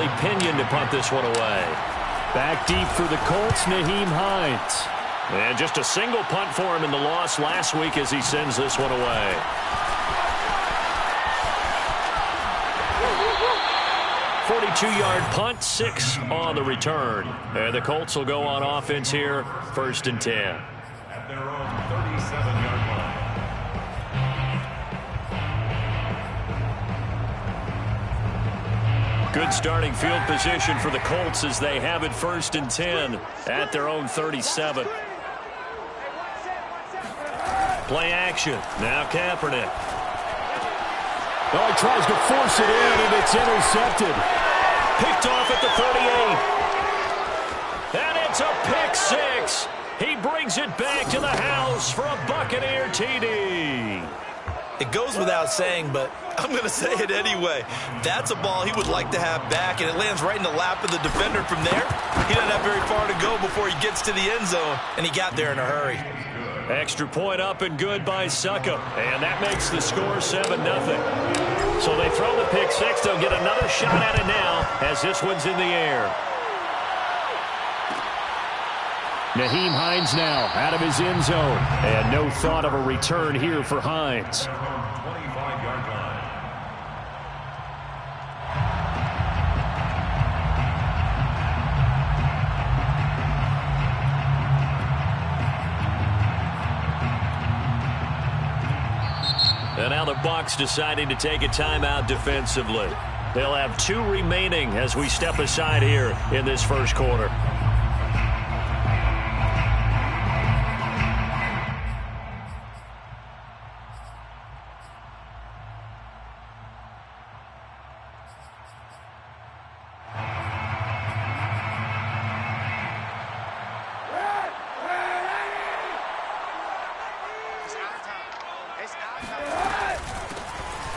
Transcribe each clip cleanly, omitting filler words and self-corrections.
Charlie Pinion to punt this one away. Back deep for the Colts, Nyheim Hines. And just a single punt for him in the loss last week as he sends this one away. .42-yard punt, 6 on the return. And the Colts will go on offense here, 1st and 10. At their own 37-yard line. Good starting field position for the Colts as they have it 1st and 10 at their own 37. Play action. Now Kaepernick. Oh, he tries to force it in, and it's intercepted. Picked off at the 38. And it's a pick 6. He brings it back to the house for a Buccaneer TD. It goes without saying, but I'm going to say it anyway. That's a ball he would like to have back, and it lands right in the lap of the defender from there. He doesn't have very far to go before he gets to the end zone, and he got there in a hurry. Extra point up and good by Suckup. And that makes the score 7-0. So they throw the pick 6. They'll get another shot at it now as this one's in the air. Nyheim Hines now out of his end zone. And no thought of a return here for Hines. 25-yard line. And now the Bucs deciding to take a timeout defensively. They'll have 2 remaining as we step aside here in this first quarter.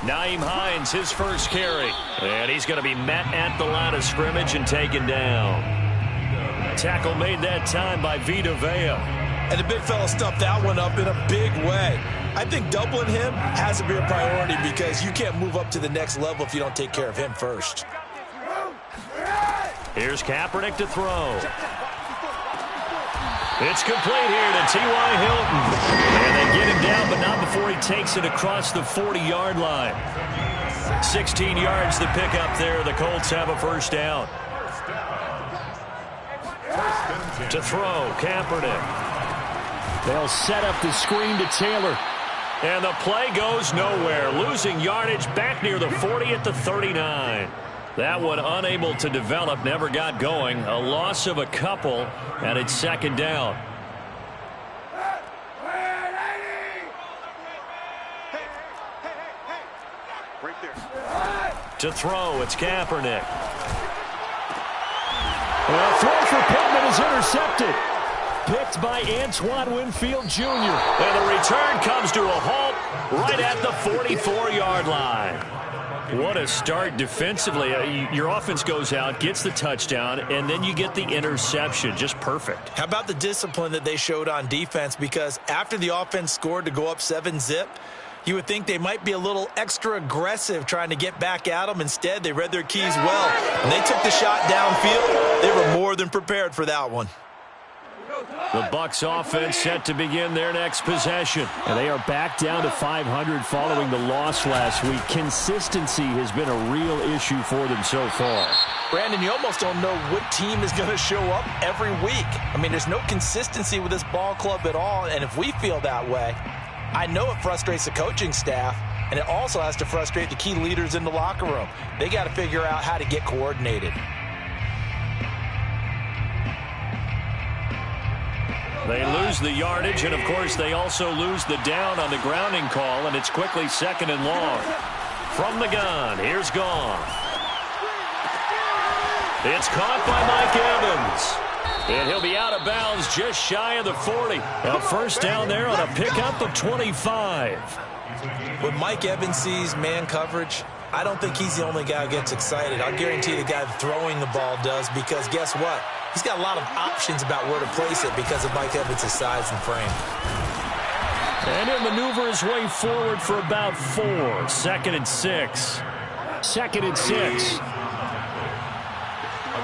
Nyheim Hines, his first carry. And he's going to be met at the line of scrimmage and taken down. Tackle made that time by Vita Vea. And the big fella stuffed that one up in a big way. I think doubling him has to be a priority because you can't move up to the next level if you don't take care of him first. Here's Kaepernick to throw. It's complete here to T.Y. Hilton. And they get him down, but not before he takes it across the 40-yard line. 16 yards the pick up there. The Colts have a first down. To throw, Kaepernick. They'll set up the screen to Taylor. And the play goes nowhere. Losing yardage back near the 40 at the 39. That one unable to develop, never got going. A loss of a couple, and it's second down. To throw, it's Kaepernick. Well, throw for Pittman is intercepted. Picked by Antoine Winfield Jr. And the return comes to a halt right at the 44-yard line. What a start defensively. Your offense goes out, gets the touchdown, and then you get the interception. Just perfect. How about the discipline that they showed on defense? Because after the offense scored to go up 7-zip, you would think they might be a little extra aggressive trying to get back at them. Instead, they read their keys well. When they took the shot downfield, they were more than prepared for that one. The Bucs offense set to begin their next possession. And they are back down to 500 following the loss last week. Consistency has been a real issue for them so far. Brandon, you almost don't know what team is going to show up every week. I mean, there's no consistency with this ball club at all. And if we feel that way, I know it frustrates the coaching staff. And it also has to frustrate the key leaders in the locker room. They got to figure out how to get coordinated. They lose the yardage, and of course they also lose the down on the grounding call, and it's quickly second and long. From the gun, here's Gone. It's caught by Mike Evans. And he'll be out of bounds just shy of the 40. A first down there on a pickup of 25. When Mike Evans sees man coverage, I don't think he's the only guy who gets excited. I'll guarantee the guy throwing the ball does, because guess what? He's got a lot of options about where to place it because of Mike Evans' size and frame. And he'll maneuver his way forward for about 4. Second and 6. Second and 6.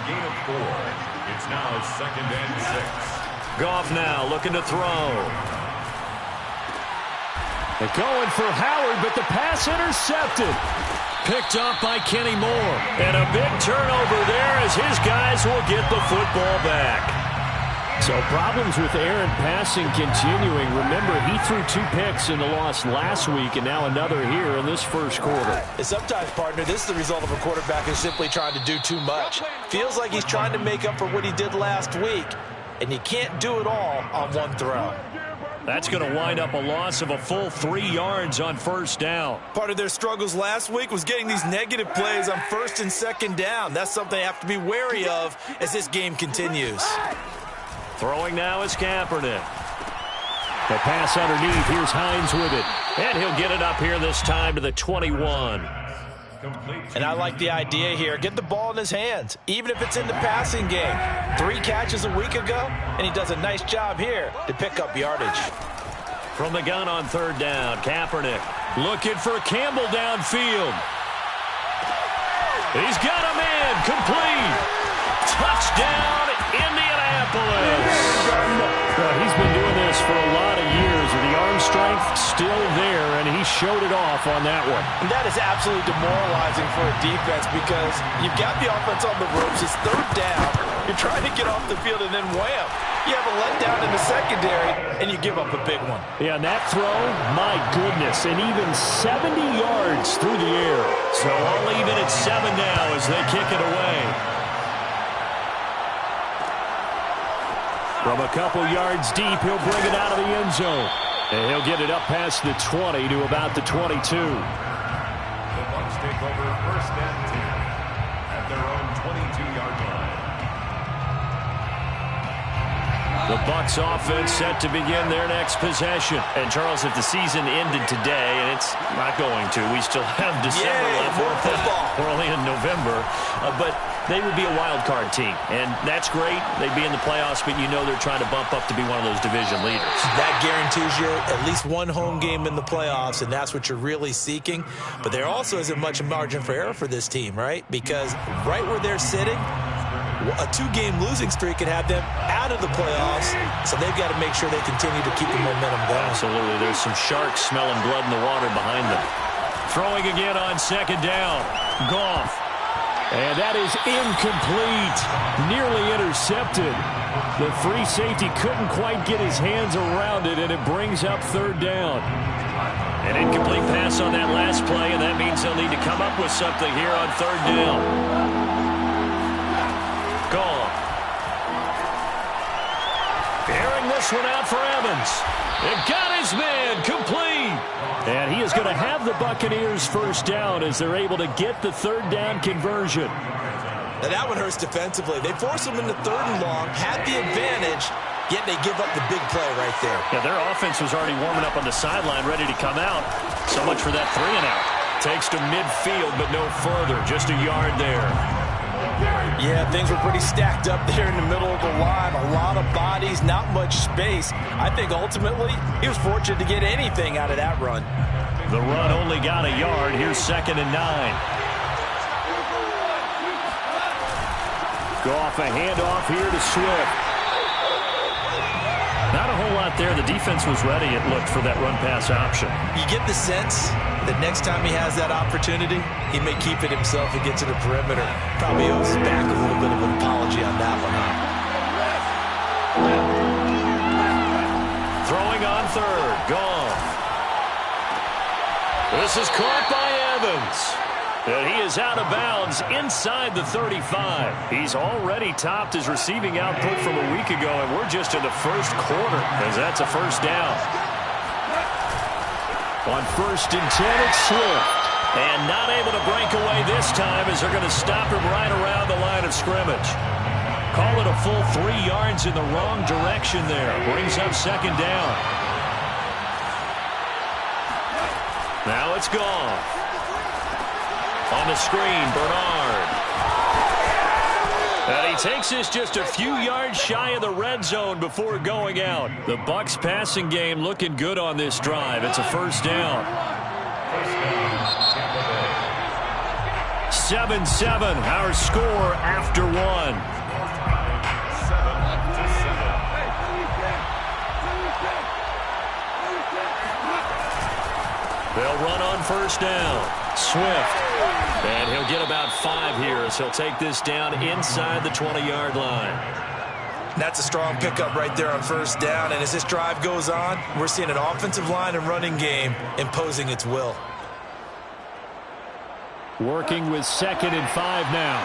gain of 4. It's now 2nd and 6. Goff now looking to throw. They're going for Howard, but the pass intercepted. Picked up by Kenny Moore. And a big turnover there as his guys will get the football back. So problems with Aaron passing continuing. Remember, he threw 2 picks in the loss last week and now another here in this first quarter. And sometimes, partner, this is the result of a quarterback who's simply trying to do too much. Feels like he's trying to make up for what he did last week, and you can't do it all on one throw. That's going to wind up a loss of a full 3 yards on first down. Part of their struggles last week was getting these negative plays on 1st and 2nd down. That's something they have to be wary of as this game continues. Throwing now is Kaepernick. The pass underneath. Here's Hines with it. And he'll get it up here this time to the 21. And I like the idea here. Get the ball in his hands, even if it's in the passing game. 3 catches a week ago, and he does a nice job here to pick up yardage. From the gun on 3rd down, Kaepernick looking for Campbell downfield. He's got a man, complete. Touchdown, Indianapolis. Well, he's been doing this for a lot of years, with the arm strength still there, and he showed it off on that one. And that is absolutely demoralizing for a defense because you've got the offense on the ropes. It's 3rd down. You're trying to get off the field, and then wham, you have a letdown in the secondary, and you give up a big one. Yeah, and that throw, my goodness, and even 70 yards through the air. So all even at 7 now as they kick it away. From a couple yards deep, he'll bring it out of the end zone. And he'll get it up past the 20 to about the 22. The Bucs take over 1st and 10 at their own 22-yard line. The Bucs offense set to begin their next possession. And Charles, if the season ended today, and it's not going to, we still have December left. More football. We're only in November, but they would be a wild card team, and that's great. They'd be in the playoffs, but you know they're trying to bump up to be one of those division leaders. That guarantees you at least one home game in the playoffs, and that's what you're really seeking. But there also isn't much margin for error for this team, right? Because right where they're sitting, a 2-game losing streak could have them out of the playoffs, so they've got to make sure they continue to keep the momentum going. Absolutely. There's some sharks smelling blood in the water behind them. Throwing again on 2nd down. Goff. And that is incomplete. Nearly intercepted. The free safety couldn't quite get his hands around it, and it brings up 3rd down. An incomplete pass on that last play, and that means they'll need to come up with something here on 3rd down. Goff. Airing this one out for Evans. It got his man, complete. And he is going to have the Buccaneers 1st down as they're able to get the 3rd down conversion. Now that one hurts defensively. They force them into 3rd and long, had the advantage, yet they give up the big play right there. Yeah, their offense was already warming up on the sideline, ready to come out. So much for that 3 and out. Takes to midfield, but no further. Just a yard there. Yeah, things were pretty stacked up there in the middle of the line. A lot of bodies, not much space. I think ultimately he was fortunate to get anything out of that run. The run only got a yard. Here's 2nd and 9. Goff, a handoff here to Swift. Not a whole lot there. The defense was ready, it looked, for that run-pass option. You get the sense that next time he has that opportunity, he may keep it himself and get to the perimeter. Probably owes back a little bit of an apology on that one, huh? Throwing on 3rd. Goff. This is caught by Evans. And he is out of bounds inside the 35. He's already topped his receiving output from a week ago, and we're just in the first quarter, as that's a 1st down. On 1st and 10, it's Swift. And not able to break away this time as they're going to stop him right around the line of scrimmage. Call it a full 3 yards in the wrong direction there. Brings up 2nd down. Now it's gone. On the screen, Bernard. And he takes this just a few yards shy of the red zone before going out. The Bucs passing game looking good on this drive. It's a 1st down. 7-7, our score after one. 7-7. They'll run on first down. Swift. And he'll get about 5 here as he'll take this down inside the 20-yard line. That's a strong pickup right there on first down. And as this drive goes on, we're seeing an offensive line and running game imposing its will. Working with 2nd and 5 now.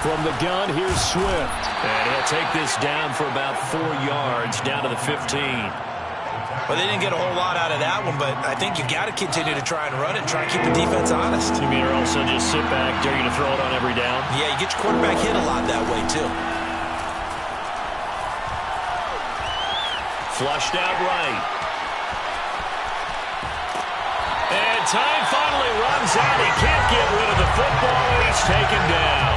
From the gun, here's Swift. And he'll take this down for about 4 yards, down to the 15. Well, they didn't get a whole lot out of that one, but I think you got to continue to try and run it, try and keep the defense honest. You mean, or also just sit back, dare you to throw it on every down? Yeah, you get your quarterback hit a lot that way, too. Flushed out right. And time finally runs out. He can't get rid of the football, and he's taken down.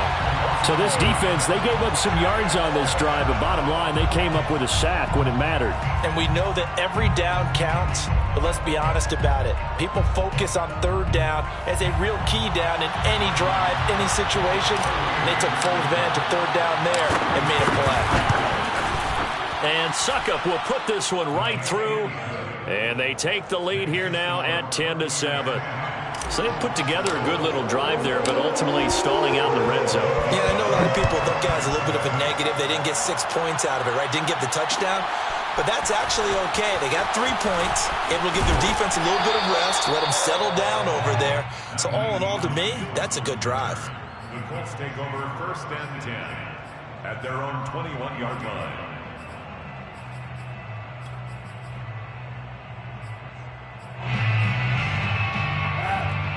So this defense, they gave up some yards on this drive, but bottom line, they came up with a sack when it mattered. And we know that every down counts, but let's be honest about it. People focus on third down as a real key down in any drive, any situation. They took full advantage of third down there and made a play. And Suckup will put this one right through, and they take the lead here now at 10-7. So they put together a good little drive there, but ultimately stalling out in the red zone. Yeah, I know a lot of people look at it as a little bit of a negative. They didn't get 6 points out of it, right? Didn't get the touchdown. But that's actually okay. They got 3 points. Able to give their defense a little bit of rest, let them settle down over there. So all in all, to me, that's a good drive. The Colts take over 1st and 10 at their own 21-yard line.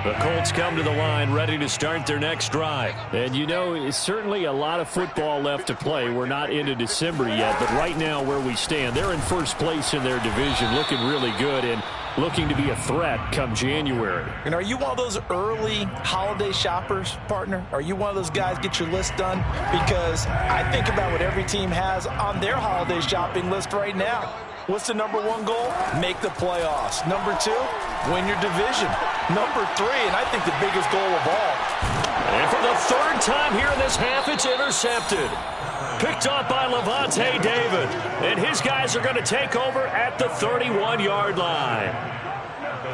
The Colts come to the line ready to start their next drive. And you know, it's certainly a lot of football left to play. We're not into December yet, but right now where we stand, they're in first place in their division, looking really good and looking to be a threat come January. And are you one of those early holiday shoppers, partner? Are you one of those guys get your list done? Because I think about what every team has on their holiday shopping list right now. What's the number 1 goal? Make the playoffs. Number 2, win your division. Number 3, and I think the biggest goal of all. And for the 3rd time here in this half, it's intercepted. Picked up by Levante David. And his guys are going to take over at the 31-yard line.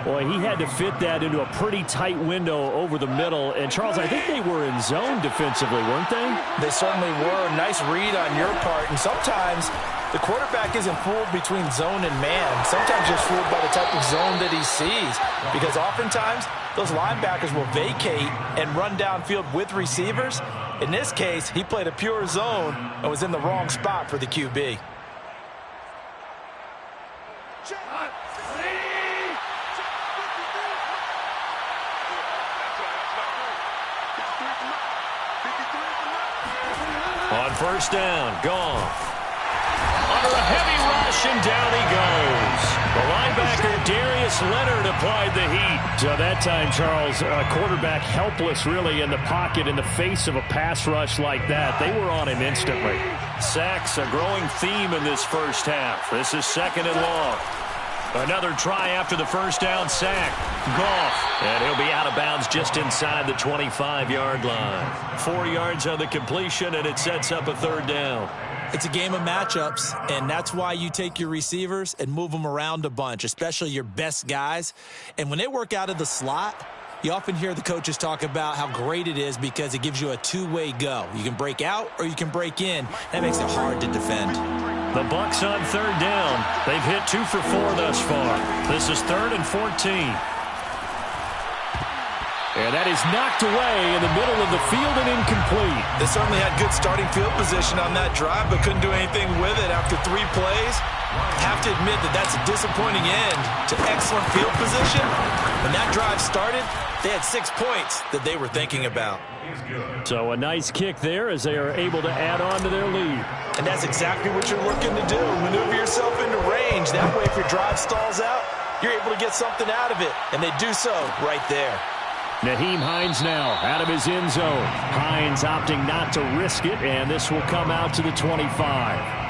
Boy, he had to fit that into a pretty tight window over the middle. And, Charles, I think they were in zone defensively, weren't they? They certainly were. Nice read on your part. And sometimes the quarterback isn't fooled between zone and man. Sometimes just fooled by the type of zone that he sees. Because oftentimes, those linebackers will vacate and run downfield with receivers. In this case, he played a pure zone and was in the wrong spot for the QB. On first down, Goff. Under a heavy rush, and down he goes. The linebacker, Darius Leonard, applied the heat. So that time, Charles, quarterback helpless really in the pocket in the face of a pass rush like that. They were on him instantly. Sacks, a growing theme in this first half. This is 2nd and long. Another try after the first down sack. Goff. And he'll be out of bounds just inside the 25-yard line. 4 yards on the completion, and it sets up a 3rd down. It's a game of matchups, and that's why you take your receivers and move them around a bunch, especially your best guys. And when they work out of the slot, you often hear the coaches talk about how great it is because it gives you a two-way go. You can break out or you can break in. That makes it hard to defend. The Bucs on 3rd down. They've hit 2 for 4 thus far. This is 3rd and 14. And that is knocked away in the middle of the field and incomplete. They certainly had good starting field position on that drive, but couldn't do anything with it after 3 plays. Have to admit that that's a disappointing end to excellent field position. When that drive started, they had 6 points that they were thinking about. So a nice kick there as they are able to add on to their lead. And that's exactly what you're looking to do. Maneuver yourself into range. That way, if your drive stalls out, you're able to get something out of it. And they do so right there. Nyheim Hines now out of his end zone. Hines opting not to risk it, and this will come out to the 25.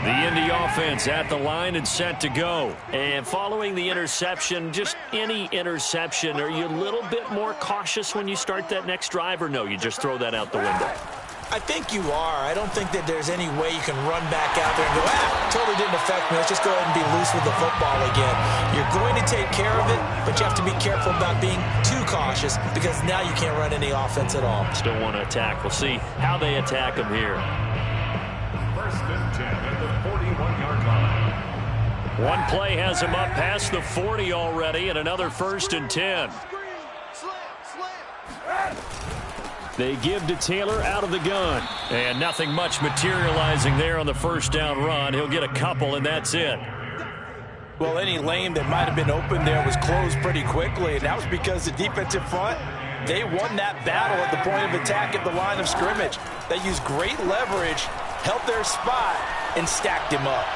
The Indy offense at the line and set to go. And following the interception, just any interception, are you a little bit more cautious when you start that next drive, or no, you just throw that out the window? I think you are. I don't think that there's any way you can run back out there and go, totally didn't affect me. Let's just go ahead and be loose with the football again. You're going to take care of it, but you have to be careful about being too cautious because now you can't run any offense at all. Still want to attack. We'll see how they attack them here. First and 10 at the 41-yard line. One play has him up past the 40 already, and another 1st and 10. They give to Taylor out of the gun. And nothing much materializing there on the first down run. He'll get a couple, and that's it. Well, any lane that might have been open there was closed pretty quickly, and that was because the defensive front, they won that battle at the point of attack at the line of scrimmage. They used great leverage, held their spot, and stacked him up.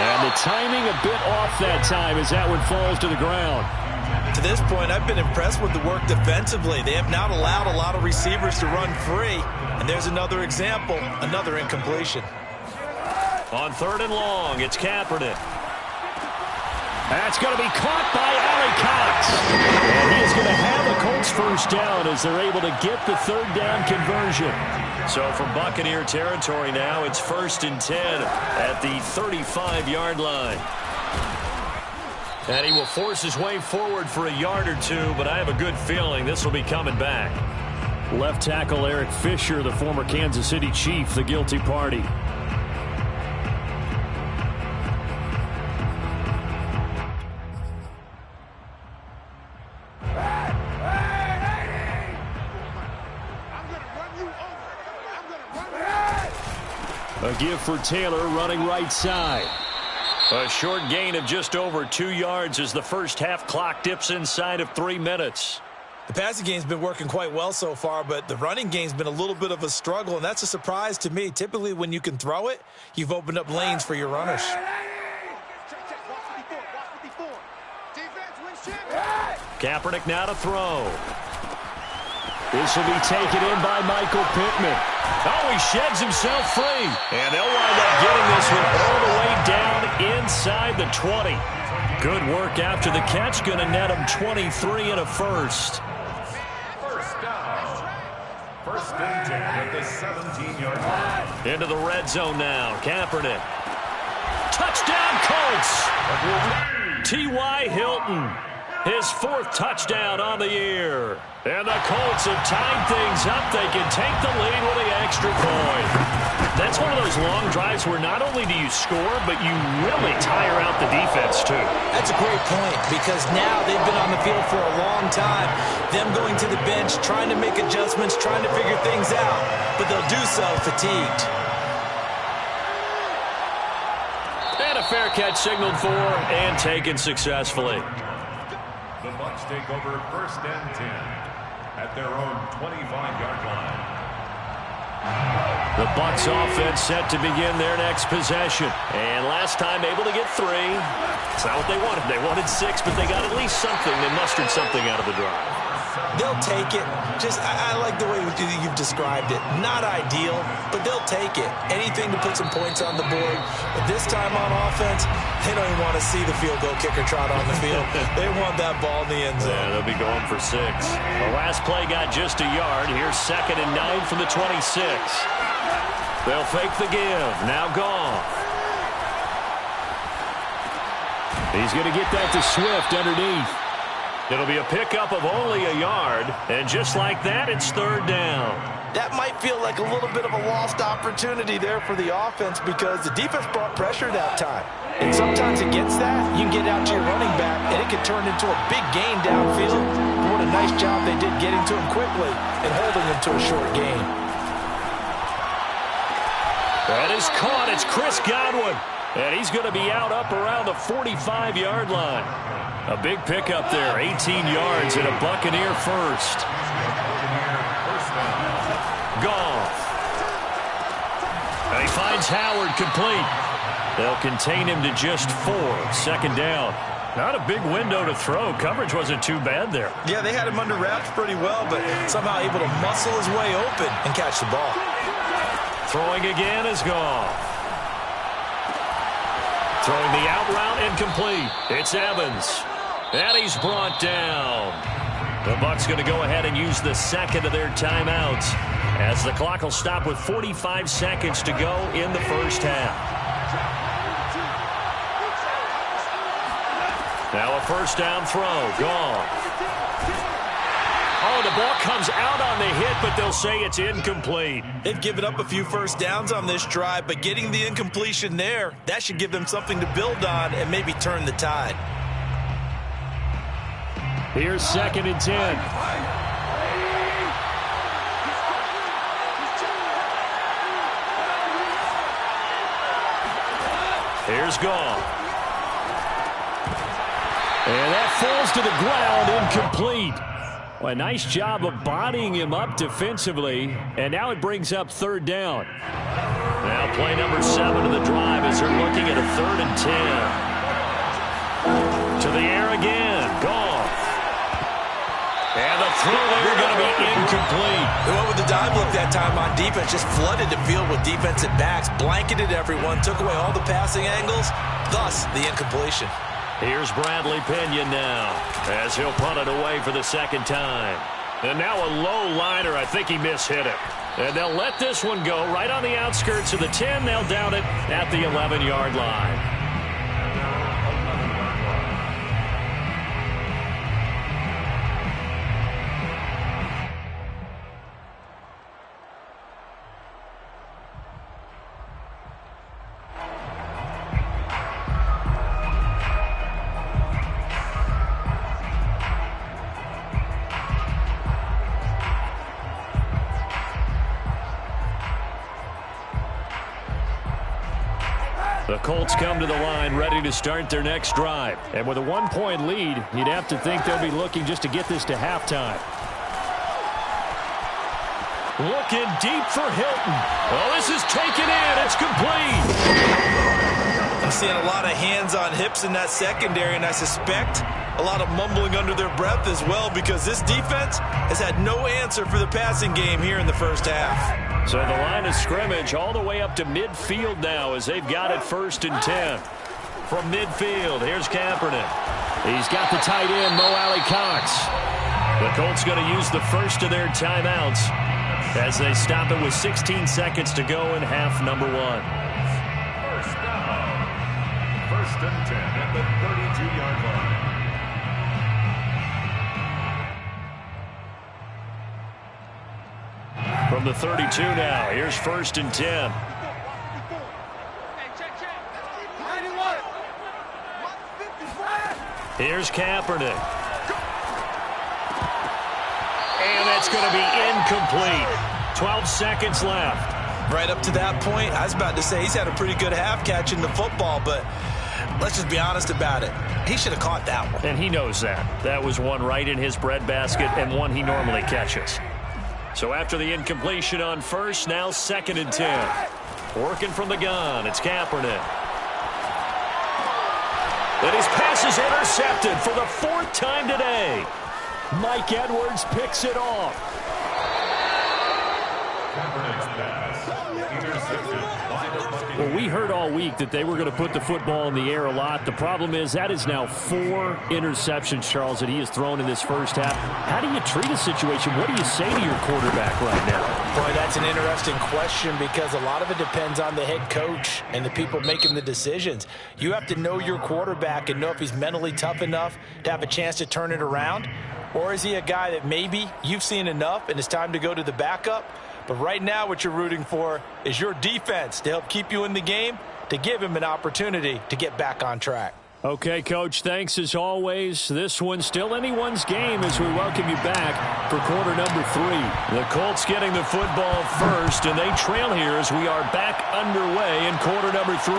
And the timing a bit off that time as that one falls to the ground. To this point, I've been impressed with the work defensively. They have not allowed a lot of receivers to run free. And there's another example, another incompletion. On 3rd and long, it's Kaepernick. That's going to be caught by Ali Cox. And he is going to have a Colts first down as they're able to get the 3rd down conversion. So from Buccaneer territory now, it's 1st and 10 at the 35-yard line. And he will force his way forward for a yard or two, but I have a good feeling this will be coming back. Left tackle Eric Fisher, the former Kansas City Chief, the guilty party. A give for Taylor running right side. A short gain of just over 2 yards as the first half clock dips inside of 3 minutes. The passing game's been working quite well so far, but the running game's been a little bit of a struggle, and that's a surprise to me. Typically, when you can throw it, you've opened up lanes for your runners. Kaepernick now to throw. This will be taken in by Michael Pittman. Oh, he sheds himself free. And they'll wind up getting this one all the way down inside the 20. Good work after the catch. Going to net him 23 and a first. First down. 1st and 10 at the 17-yard line. Into the red zone now. Kaepernick. Touchdown, Colts. T.Y. Hilton. His 4th touchdown on the year. And the Colts have tied things up. They can take the lead with the extra point. That's one of those long drives where not only do you score, but you really tire out the defense, too. That's a great point because now they've been on the field for a long time. Them going to the bench, trying to make adjustments, trying to figure things out. But they'll do so fatigued. And a fair catch signaled for and taken successfully. The Bucs take over 1st and 10 at their own 25-yard line. The Bucs offense set to begin their next possession. And last time able to get 3. It's not what they wanted. They wanted 6, but they got at least something. They mustered something out of the drive. They'll take it. I like the way you've described it. Not ideal, but they'll take it. Anything to put some points on the board. But this time on offense, they don't even want to see the field goal kicker trot on the field. They want that ball in the end zone. Yeah, they'll be going for 6. The last play got just a yard. Here's 2nd and 9 from the 26. They'll fake the give. Now Goff. He's going to get that to Swift underneath. It'll be a pickup of only a yard. And just like that, it's 3rd down. That might feel like a little bit of a lost opportunity there for the offense because the defense brought pressure that time. And sometimes against that, you can get out to your running back, and it can turn into a big gain downfield. But what a nice job they did getting to him quickly and holding him to a short gain. That is caught. It's Chris Godwin. And he's going to be out up around the 45-yard line. A big pickup there, 18 yards and a Buccaneer first. Goff. And he finds Howard complete. They'll contain him to just 4. 2nd down. Not a big window to throw. Coverage wasn't too bad there. Yeah, they had him under wraps pretty well, but somehow able to muscle his way open and catch the ball. Throwing again is Goff. Throwing the out route incomplete. It's Evans. And he's brought down. The Bucs going to go ahead and use the second of their timeouts as the clock will stop with 45 seconds to go in the first half. Now a first down throw. Gone. Oh, the ball comes out on the hit, but they'll say it's incomplete. They've given up a few first downs on this drive, but getting the incompletion there, that should give them something to build on and maybe turn the tide. Here's 2nd and 10. Here's Gone. And that falls to the ground, incomplete. Well, a nice job of bodying him up defensively, and now it brings up 3rd down. Now play number 7 of the drive as they're looking at a 3rd and 10. To the air again. Gone. And the throw there going to be incomplete. They went with the dive look that time on defense, just flooded the field with defensive backs, blanketed everyone, took away all the passing angles, thus the incompletion. Here's Bradley Pinion now as he'll punt it away for the 2nd time. And now a low liner. I think he mishit it. And they'll let this one go right on the outskirts of the 10. They'll down it at the 11-yard line. The Colts come to the line ready to start their next drive. And with a 1-point lead, you'd have to think they'll be looking just to get this to halftime. Looking deep for Hilton. Oh, this is taken in. It's complete. I'm seeing a lot of hands on hips in that secondary, and I suspect a lot of mumbling under their breath as well, because this defense has had no answer for the passing game here in the first half. So the line of scrimmage all the way up to midfield now as they've got it 1st and 10. From midfield, here's Kaepernick. He's got the tight end, Mo Alley Cox. The Colts going to use the first of their timeouts as they stop it with 16 seconds to go in half number 1. First down. 1st and 10 at the 32-yard line. From the 32 now, here's 1st and 10. Here's Kaepernick. And that's going to be incomplete. 12 seconds left. Right up to that point, I was about to say he's had a pretty good half catching the football, but let's just be honest about it. He should have caught that one. And he knows that. That was one right in his breadbasket and one he normally catches. So after the incompletion on first, now 2nd and 10. Working from the gun, it's Kaepernick. And his pass is intercepted for the 4th time today. Mike Edwards picks it off. Kaepernick's pass intercepted by the Buccaneers. Well, we heard all week that they were going to put the football in the air a lot. The problem is that is now 4 interceptions, Charles, that he has thrown in this first half. How do you treat a situation? What do you say to your quarterback right now? Boy, that's an interesting question, because a lot of it depends on the head coach and the people making the decisions. You have to know your quarterback and know if he's mentally tough enough to have a chance to turn it around, or is he a guy that maybe you've seen enough and it's time to go to the backup? But right now what you're rooting for is your defense to help keep you in the game, to give him an opportunity to get back on track. Okay, Coach, thanks as always. This one's still anyone's game as we welcome you back for quarter number 3. The Colts getting the football first, and they trail here as we are back underway in quarter number 3.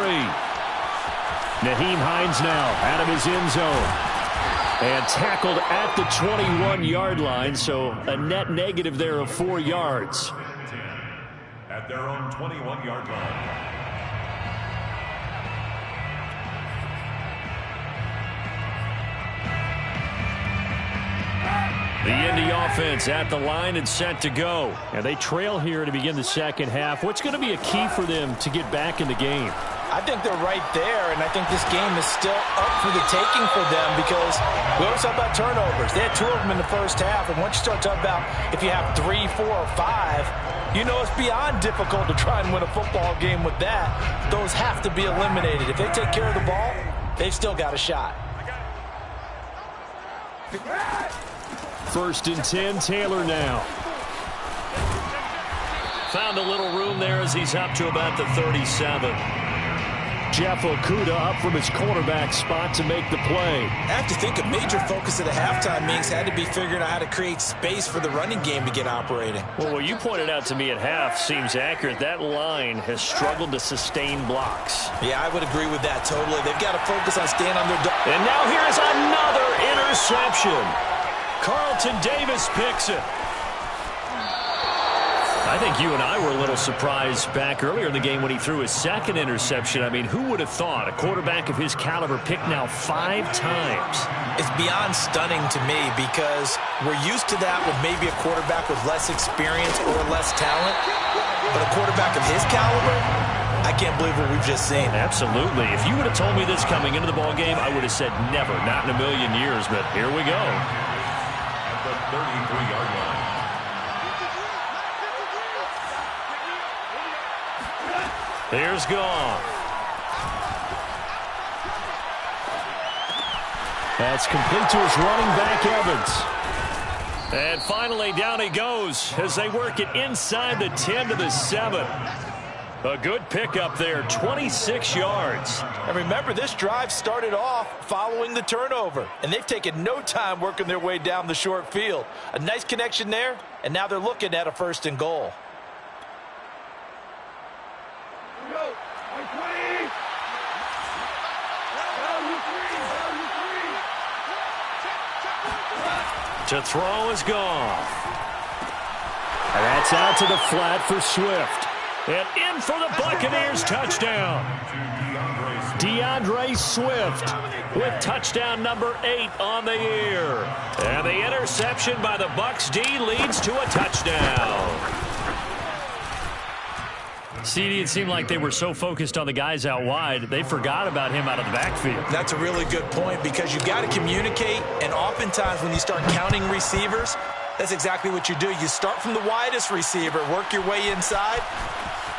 Nyheim Hines now out of his end zone. And tackled at the 21-yard line, so a net negative there of 4 yards. At their own 21-yard line. The Indy offense at the line and set to go. And they trail here to begin the second half. What's going to be a key for them to get back in the game? I think they're right there, and I think this game is still up for the taking for them because we always talk about turnovers. They had 2 of them in the first half, and once you start talking about if you have 3, 4, or 5, you know it's beyond difficult to try and win a football game with that. Those have to be eliminated. If they take care of the ball, they've still got a shot. 1st and 10, Taylor now. Found a little room there as he's up to about the 37. Jeff Okudah up from his quarterback spot to make the play. I have to think a major focus of the halftime meetings had to be figuring out how to create space for the running game to get operating. Well, what you pointed out to me at half seems accurate. That line has struggled to sustain blocks. Yeah, I would agree with that totally. They've got to focus on staying on their... And now here's another interception. Carlton Davis picks it. I think you and I were a little surprised back earlier in the game when he threw his 2nd interception. I mean, who would have thought a quarterback of his caliber picked now 5 times? It's beyond stunning to me because we're used to that with maybe a quarterback with less experience or less talent. But a quarterback of his caliber, I can't believe what we've just seen. Absolutely. If you would have told me this coming into the ball game, I would have said never, not in a million years. But here we go. At the 33-yard line. Here's Goff. That's complete to his running back, Evans. And finally, down he goes as they work it inside the 10 to the 7. A good pickup there, 26 yards. And remember, this drive started off following the turnover, and they've taken no time working their way down the short field. A nice connection there, and now they're looking at a 1st and goal. To throw is Goff. And that's out to the flat for Swift. And in for the Buccaneers touchdown. DeAndre Swift with touchdown number 8 on the year. And the interception by the Bucs D leads to a touchdown. CD, it seemed like they were so focused on the guys out wide, they forgot about him out of the backfield. That's a really good point because you've got to communicate, and oftentimes when you start counting receivers, that's exactly what you do. You start from the widest receiver, work your way inside.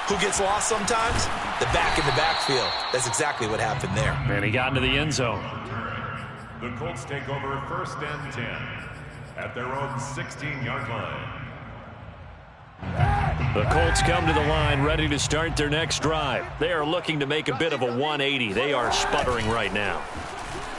Who gets lost sometimes? The back in the backfield. That's exactly what happened there. And he got into the end zone. The Colts take over 1st and 10 at their own 16-yard line. The Colts come to the line ready to start their next drive. They are looking to make a bit of a 180. They are sputtering right now.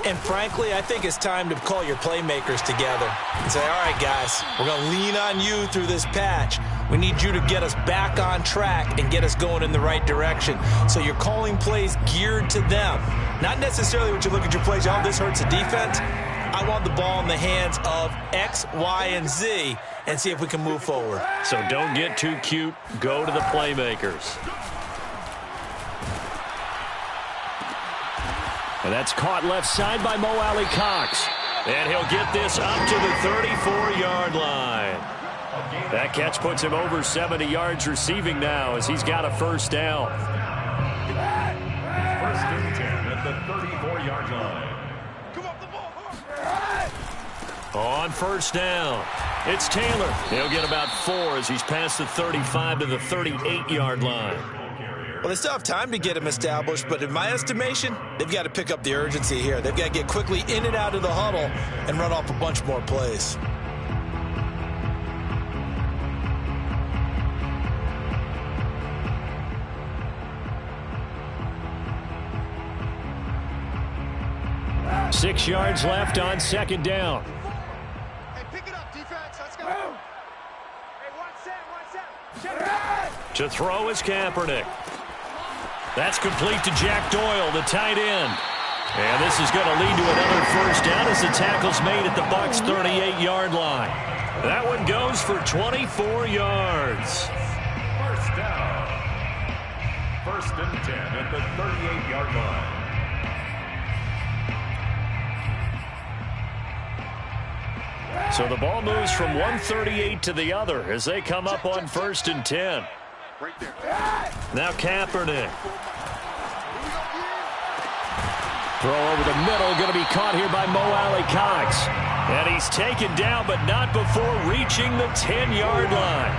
And frankly, I think it's time to call your playmakers together and say, all right, guys, we're going to lean on you through this patch. We need you to get us back on track and get us going in the right direction. So you're calling plays geared to them. Not necessarily when you look at your plays, oh, this hurts the defense. I want the ball in the hands of X, Y, and Z and see if we can move forward. So don't get too cute. Go to the playmakers. And that's caught left side by Mo Alley Cox. And he'll get this up to the 34-yard line. That catch puts him over 70 yards receiving now as he's got a 1st down. 1st and 10 at the 34-yard line. On 1st down, it's Taylor. He'll get about 4 as he's past the 35 to the 38-yard line. Well, they still have time to get him established, but in my estimation, they've got to pick up the urgency here. They've got to get quickly in and out of the huddle and run off a bunch more plays. Six yards left on 2nd down. Hey, pick it up, defense. Let's go. Hey, one set. To throw is Kaepernick. That's complete to Jack Doyle, the tight end. And this is going to lead to another 1st down as the tackle's made at the Bucs' 38-yard line. That one goes for 24 yards. 1st down. 1st and 10 at the 38-yard line. So the ball moves from 138 to the other as they come up on 1st and 10. Now Kaepernick. Throw over the middle, going to be caught here by Mo Alley-Cox. And he's taken down, but not before reaching the 10-yard line.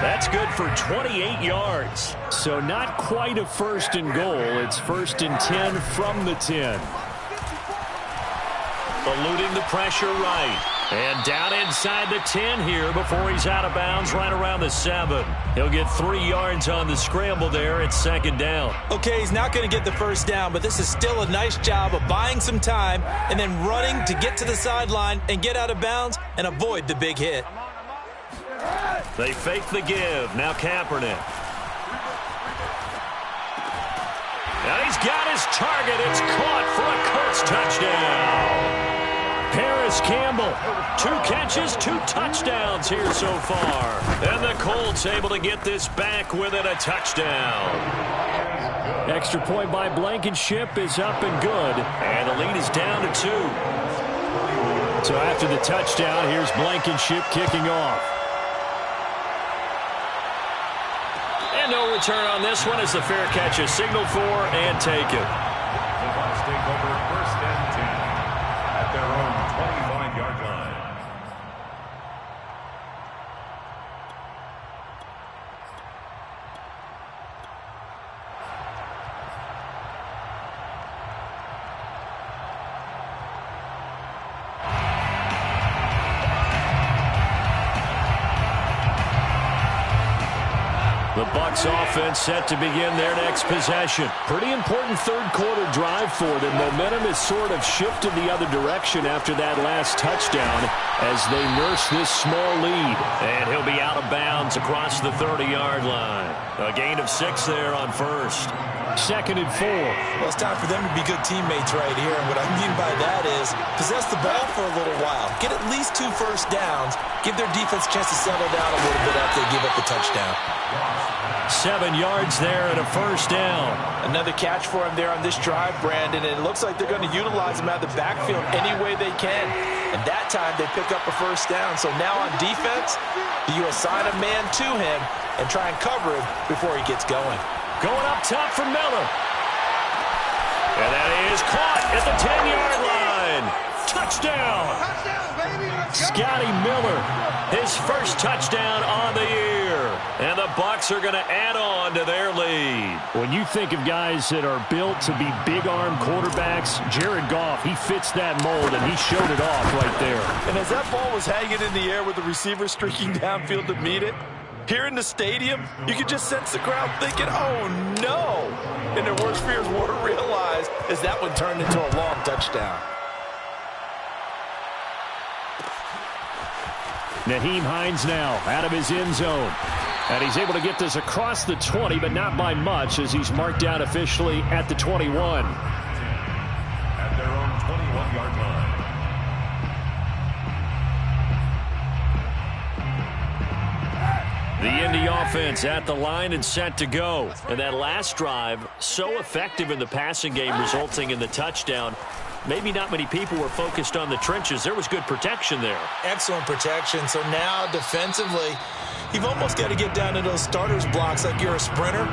That's good for 28 yards. So not quite a first and goal. It's first and 10 from the 10. Eluding the pressure right. And down inside the 10 here before he's out of bounds right around the 7. He'll get 3 yards on the scramble there. It's second down. Okay, he's not going to get the first down, but this is still a nice job of buying some time and then running to get to the sideline and get out of bounds and avoid the big hit. They fake the give. Now Kaepernick. Now he's got his target. It's caught for a Colts touchdown. Paris Campbell, 2 catches, 2 touchdowns here so far. And the Colts able to get this back within a touchdown. Extra point by Blankenship is up and good. And the lead is down to 2. So after the touchdown, here's Blankenship kicking off. And no return on this one as the fair catch is signaled for and taken. The Bucs take over first and 10 at their own 25-yard line. The Bucs offense set to begin their next possession. Pretty important third-quarter drive for them. Momentum has sort of shifted the other direction after that last touchdown as they nurse this small lead. And he'll be out of bounds across the 30-yard line. A gain of 6 there on first. Second and 4. Well, it's time for them to be good teammates right here. And what I mean by that is possess the ball for a little while. Get at least 2 first downs. Give their defense a chance to settle down a little bit after they give up the touchdown. 7 yards there and a first down. Another catch for him there on this drive, Brandon, and it looks like they're going to utilize him out of the backfield any way they can. And that time they pick up a first down. So now on defense, do you assign a man to him and try and cover him before he gets going? Going up top for Miller. And that is caught at the 10-yard line. Touchdown. Scotty Miller, his first touchdown on the year. And the Bucs are going to add on to their lead. When you think of guys that are built to be big-arm quarterbacks, Jared Goff, he fits that mold, and he showed it off right there. And as that ball was hanging in the air with the receiver streaking downfield to meet it, here in the stadium, you could just sense the crowd thinking, oh, no. And their worst fears were realized as that one turned into a long touchdown. Nyheim Hines now out of his end zone. And he's able to get this across the 20, but not by much as he's marked down officially at the 21. At their own 21-yard line. The Indy offense at the line and set to go. And that last drive, so effective in the passing game, resulting in the touchdown. Maybe not many people were focused on the trenches. There was good protection there. Excellent protection. So now defensively, you've almost got to get down to those starters blocks like you're a sprinter.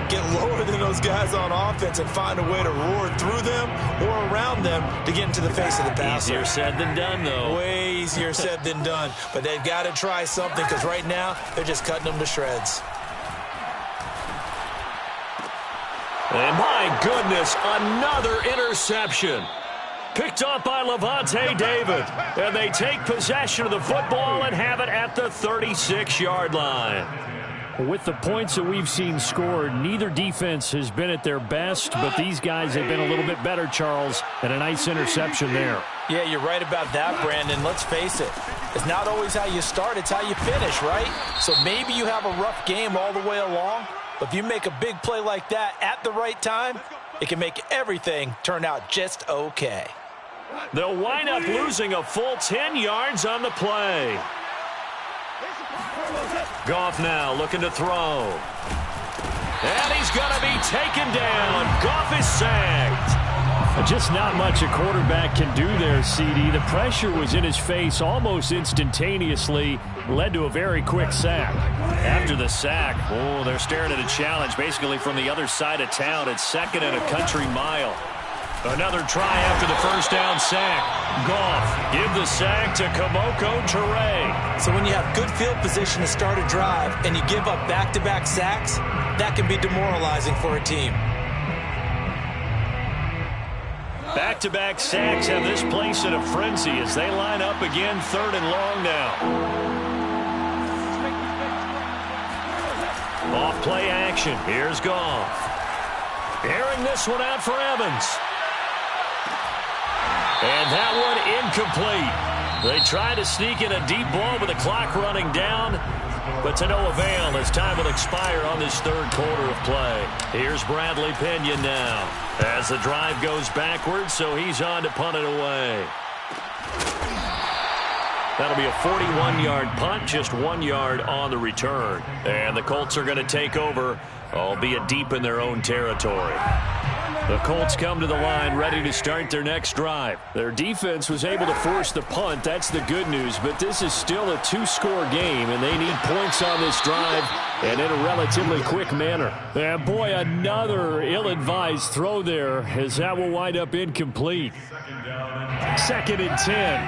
Get lower than those guys on offense and find a way to roar through them or around them to get into the face of the passer. Easier said than done, though. Way easier said than done. But they've got to try something because right now they're just cutting them to shreds. And my goodness, another interception. Picked off by Levante David. And they take possession of the football and have it at the 36-yard line. With the points that we've seen scored, neither defense has been at their best, but these guys have been a little bit better, Charles, and a nice interception there. Yeah, you're right about that, Brandon. Let's face it. It's not always how you start, it's how you finish, right? So maybe you have a rough game all the way along, but if you make a big play like that at the right time, it can make everything turn out just okay. They'll wind up losing a full 10 yards on the play. Goff now looking to throw. And he's going to be taken down. Goff is sacked. Just not much a quarterback can do there, CD. The pressure was in his face almost instantaneously, led to a very quick sack. After the sack, oh, they're staring at a challenge basically from the other side of town. It's second and a country mile. Another try after the first down sack. Goff give the sack to Kamoko Toure. So when you have good field position to start a drive and you give up back-to-back sacks, that can be demoralizing for a team. Back-to-back sacks have this place in a frenzy as they line up again, 3rd and long now. Off play action. Here's Goff. Airing this one out for Evans. And that one incomplete. They try to sneak in a deep ball with the clock running down, but to no avail as time will expire on this 3rd quarter of play. Here's Bradley Pinion now as the drive goes backwards, so he's on to punt it away. That'll be a 41-yard punt, just 1 yard on the return. And the Colts are going to take over, albeit deep in their own territory. The Colts come to the line ready to start their next drive. Their defense was able to force the punt. That's the good news, but this is still a 2-score game, and they need points on this drive and in a relatively quick manner. And boy, another ill-advised throw there as that will wind up incomplete. 2nd and 10.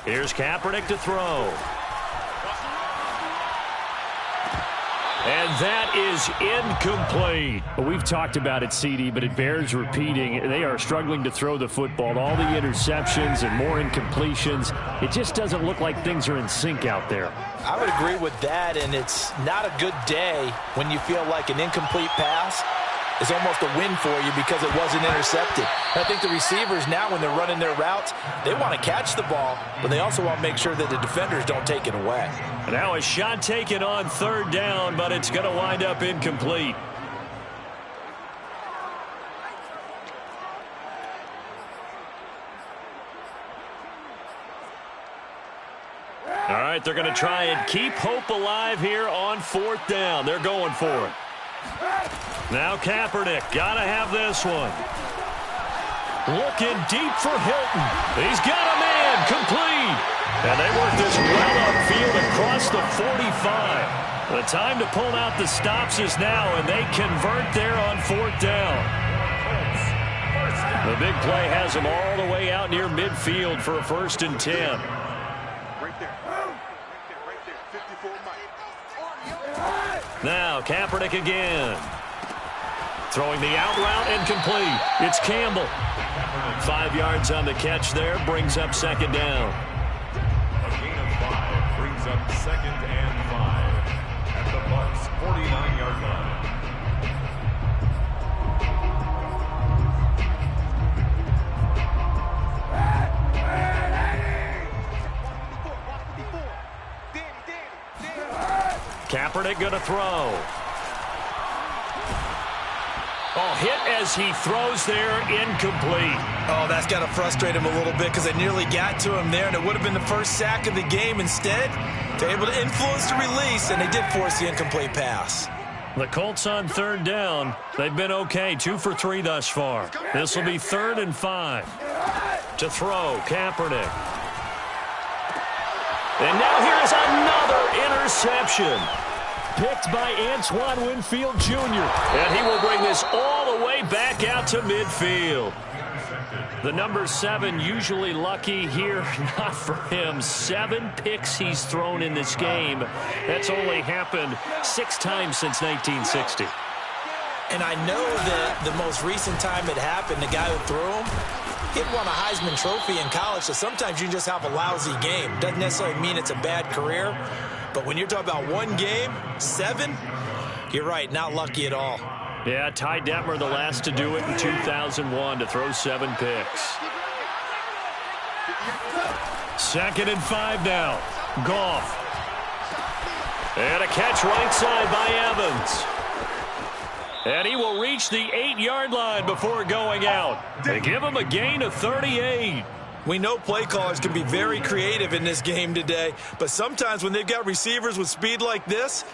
Here's Kaepernick to throw. And that is incomplete. Well, we've talked about it, CD, but it bears repeating. They are struggling to throw the football. All the interceptions and more incompletions. It just doesn't look like things are in sync out there. I would agree with that, and it's not a good day when you feel like an incomplete pass is almost a win for you because it wasn't intercepted. I think the receivers now, when they're running their routes, they want to catch the ball, but they also want to make sure that the defenders don't take it away. Now a shot taken on 3rd down, but it's going to wind up incomplete. All right, they're going to try and keep hope alive here on 4th down. They're going for it. Now Kaepernick, gotta have this one. Looking deep for Hilton. He's got a man, complete. And they work this well upfield across the 45. The time to pull out the stops is now, and they convert there on 4th down. The big play has them all the way out near midfield for a 1st and 10. Right there. Right there. 54 Mike. Now Kaepernick again. Throwing the out route and complete. It's Campbell. 5 yards on the catch there. Brings up 2nd down. A gain of 5 brings up 2nd and 5 at the Bucs' 49-yard line. Kaepernick going to throw. Oh, hit as he throws there, incomplete. Oh, that's got to frustrate him a little bit because they nearly got to him there, and it would have been the first sack of the game. Instead, they're able to influence the release, and they did force the incomplete pass. The Colts on 3rd down. They've been okay, 2 for 3 thus far. This will be 3rd and 5. To throw, Kaepernick. And now here's another interception. Picked by Antoine Winfield Jr. And he will bring this all the way back out to midfield. The number 7 usually lucky here. Not for him. 7 picks he's thrown in this game. That's only happened 6 times since 1960. And I know that the most recent time it happened, the guy who threw him, he had won a Heisman Trophy in college, so sometimes you just have a lousy game. Doesn't necessarily mean it's a bad career. But when you're talking about 1 game, 7, you're right, not lucky at all. Yeah, Ty Detmer, the last to do it in 2001, to throw 7 picks. 2nd and 5 now. Goff. And a catch right side by Evans. And he will reach the 8-yard line before going out. They give him a gain of 38. We know play callers can be very creative in this game today, but sometimes when they've got receivers with speed like this,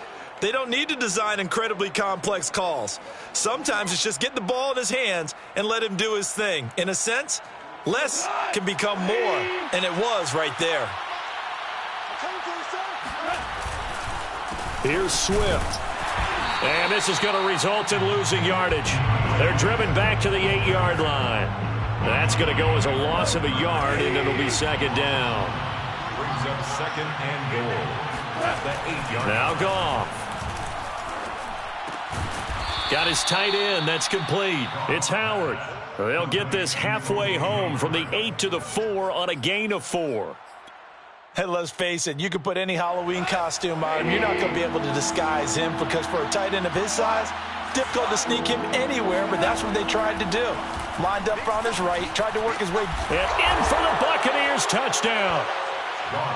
they don't need to design incredibly complex calls. Sometimes it's just get the ball in his hands and let him do his thing. In a sense, less can become more, and it was right there. Here's Swift. And this is going to result in losing yardage. They're driven back to the 8-yard line. That's going to go as a loss of a yard, and it'll be second down. Brings up second and goal at the 8-yard line. Now Goff. Got his tight end. That's complete. It's Howard. They'll get this halfway home from the 8 to the 4 on a gain of 4. Hey, let's face it, you can put any Halloween costume on him. You're not going to be able to disguise him because for a tight end of his size, difficult to sneak him anywhere, but that's what they tried to do. Lined up on his right, tried to work his way. And in for the Buccaneers, touchdown.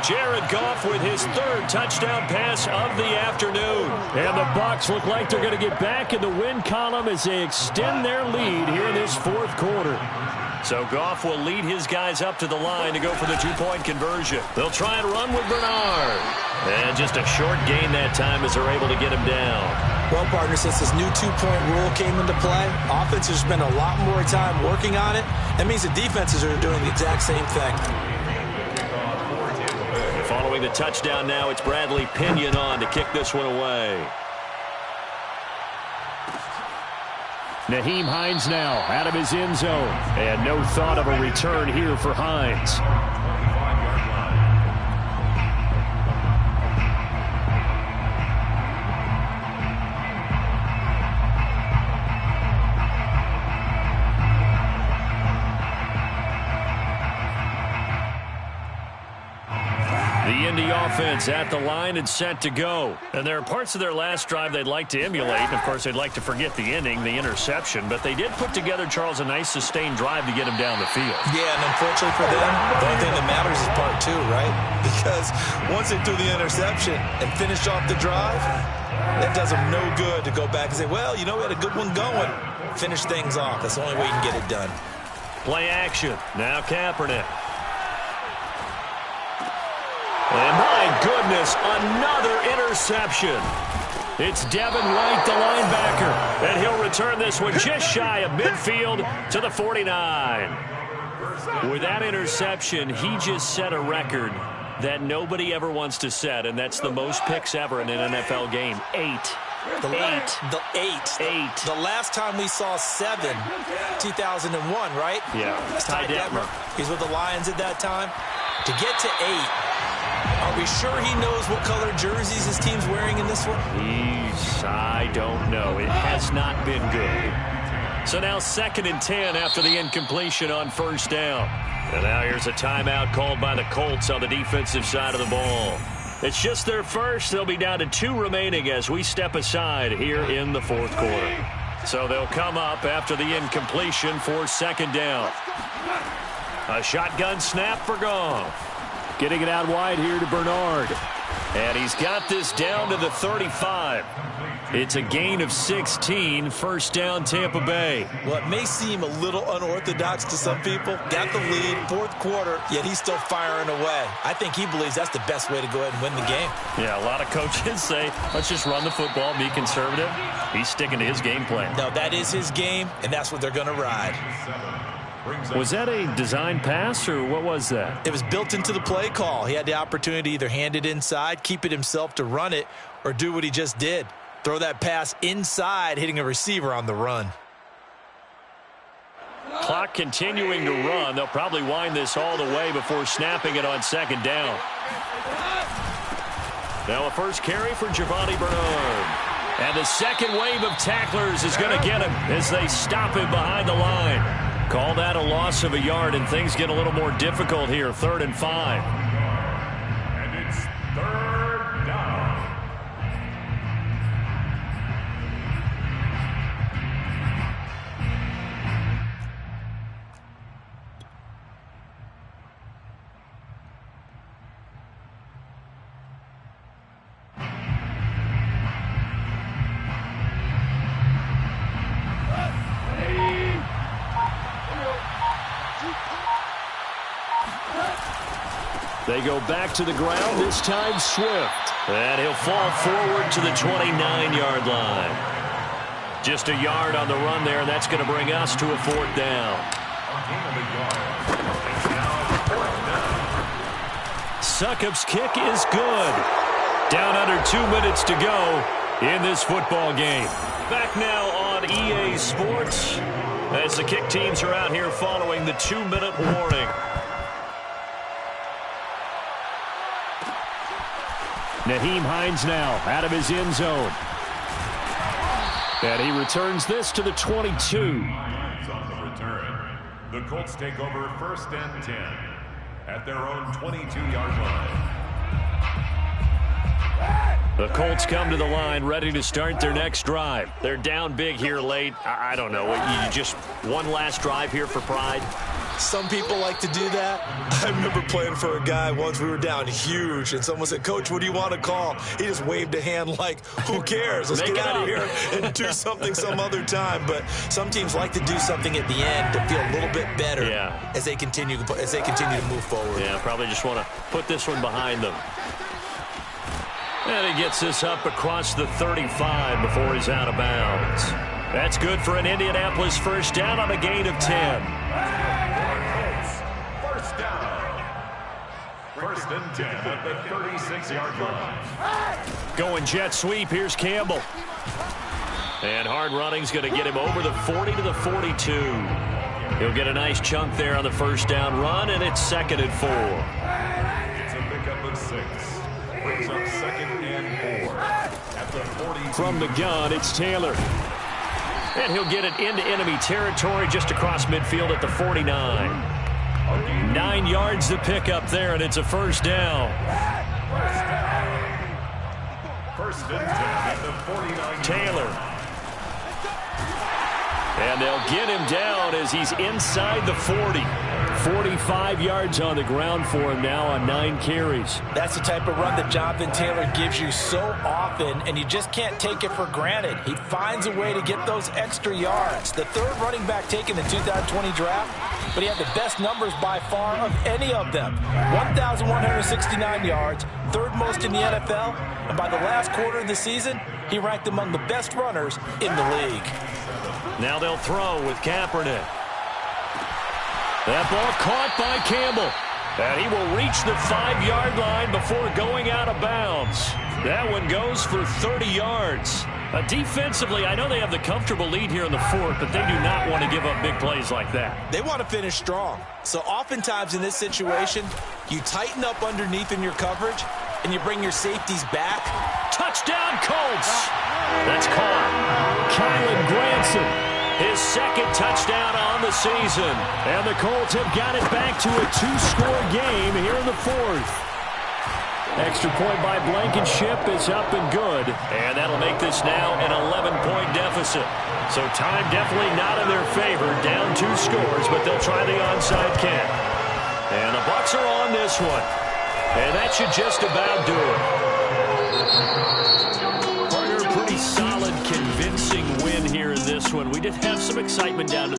Jared Goff with his 3rd touchdown pass of the afternoon. And the Bucs look like they're going to get back in the win column as they extend their lead here in this 4th quarter. So Goff will lead his guys up to the line to go for the 2-point conversion. They'll try and run with Bernard. And just a short gain that time as they're able to get him down. Well, partner, since this new 2-point rule came into play, offense has spent a lot more time working on it. That means the defenses are doing the exact same thing. Following the touchdown now, it's Bradley Pinion on to kick this one away. Nyheim Hines now out of his end zone. And no thought of a return here for Hines. The Indy offense at the line and set to go. And there are parts of their last drive they'd like to emulate. And, of course, they'd like to forget the inning, the interception. But they did put together, Charles, a nice sustained drive to get him down the field. Yeah, and unfortunately for them, the only thing that matters is part 2, right? Because once they threw the interception and finished off the drive, that does them no good to go back and say, well, you know, we had a good one going. Finish things off. That's the only way you can get it done. Play action. Now Kaepernick. And my goodness, another interception. It's Devin White, the linebacker, and he'll return this one just shy of midfield to the 49. With that interception, he just set a record that nobody ever wants to set, and that's the most picks ever in an NFL game. 8. The last time we saw 7, 2001, right? Yeah. Ty Detmer. He's with the Lions at that time. To get to 8, are we sure he knows what color jerseys his team's wearing in this one? I don't know. It has not been good. So now 2nd and 10 after the incompletion on 1st down. And now here's a timeout called by the Colts on the defensive side of the ball. It's just their first. They'll be down to 2 remaining as we step aside here in the 4th quarter. So they'll come up after the incompletion for 2nd down. A shotgun snap for Goff. Getting it out wide here to Bernard. And he's got this down to the 35. It's a gain of 16, 1st down Tampa Bay. Well, it may seem a little unorthodox to some people. Got the lead, 4th quarter, yet he's still firing away. I think he believes that's the best way to go ahead and win the game. Yeah, a lot of coaches say, let's just run the football, be conservative. He's sticking to his game plan. No, that is his game, and that's what they're going to ride. Was that a design pass, or what was that? It was built into the play call. He had the opportunity to either hand it inside, keep it himself to run it, or do what he just did. Throw that pass inside, hitting a receiver on the run. Clock continuing to run. They'll probably wind this all the way before snapping it on 2nd down. Now a first carry for Giovanni Bernard. And the second wave of tacklers is going to get him as they stop him behind the line. Call that a loss of a yard, and things get a little more difficult here. 3rd and 5. And it's 3rd down. They go back to the ground, this time Swift. And he'll fall forward to the 29-yard line. Just a yard on the run there, and that's going to bring us to a 4th down. Succop's kick is good. Down under 2 minutes to go. in this football game. Back now on EA Sports as the kick teams are out here following the 2-minute warning. Nyheim Hines now out of his end zone. And he returns this to the 22. On the return, the Colts take over 1st and 10 at their own 22-yard line. The Colts come to the line ready to start their next drive. They're down big here late. I don't know. You just one last drive here for pride? Some people like to do that. I remember playing for a guy once. We were down huge, and someone said, "Coach, what do you want to call?" He just waved a hand like, who cares? Let's get out of here and do something some other time. But some teams like to do something at the end to feel a little bit better as they continue to move forward. Yeah, probably just want to put this one behind them. And he gets this up across the 35 before he's out of bounds. That's good for an Indianapolis first down on a gain of 10. First down. 1st and 10 at the 36-yard line. Going jet sweep. Here's Campbell. And hard running's going to get him over the 40 to the 42. He'll get a nice chunk there on the first down run, and it's 2nd and 4. It's a pickup of 6. Brings up 2nd and 4 at the 40. From the gun, it's Taylor. And he'll get it into enemy territory just across midfield at the 49. 9 yards to pick up there, and it's a first down. 1st and 10 at the 49. Taylor. And they'll get him down as he's inside the 40. 45 yards on the ground for him now on 9 carries. That's the type of run that Jonathan Taylor gives you so often, and you just can't take it for granted. He finds a way to get those extra yards. The 3rd running back taken in the 2020 draft, but he had the best numbers by far of any of them. 1,169 yards, 3rd most in the NFL, and by the last quarter of the season, he ranked among the best runners in the league. Now they'll throw with Kaepernick. That ball caught by Campbell. And he will reach the 5-yard line before going out of bounds. That one goes for 30 yards. Defensively, I know they have the comfortable lead here in the 4th, but they do not want to give up big plays like that. They want to finish strong. So oftentimes in this situation, you tighten up underneath in your coverage, and you bring your safeties back. Touchdown, Colts! That's caught. Kylan Granson. His 2nd touchdown on the season. And the Colts have got it back to a 2-score game here in the 4th. Extra point by Blankenship is up and good. And that'll make this now an 11-point deficit. So time definitely not in their favor. Down 2 scores, but they'll try the onside kick. And the Bucs are on this one. And that should just about do it. Carter, pretty solid, convincing win here in this one. We did have some excitement down to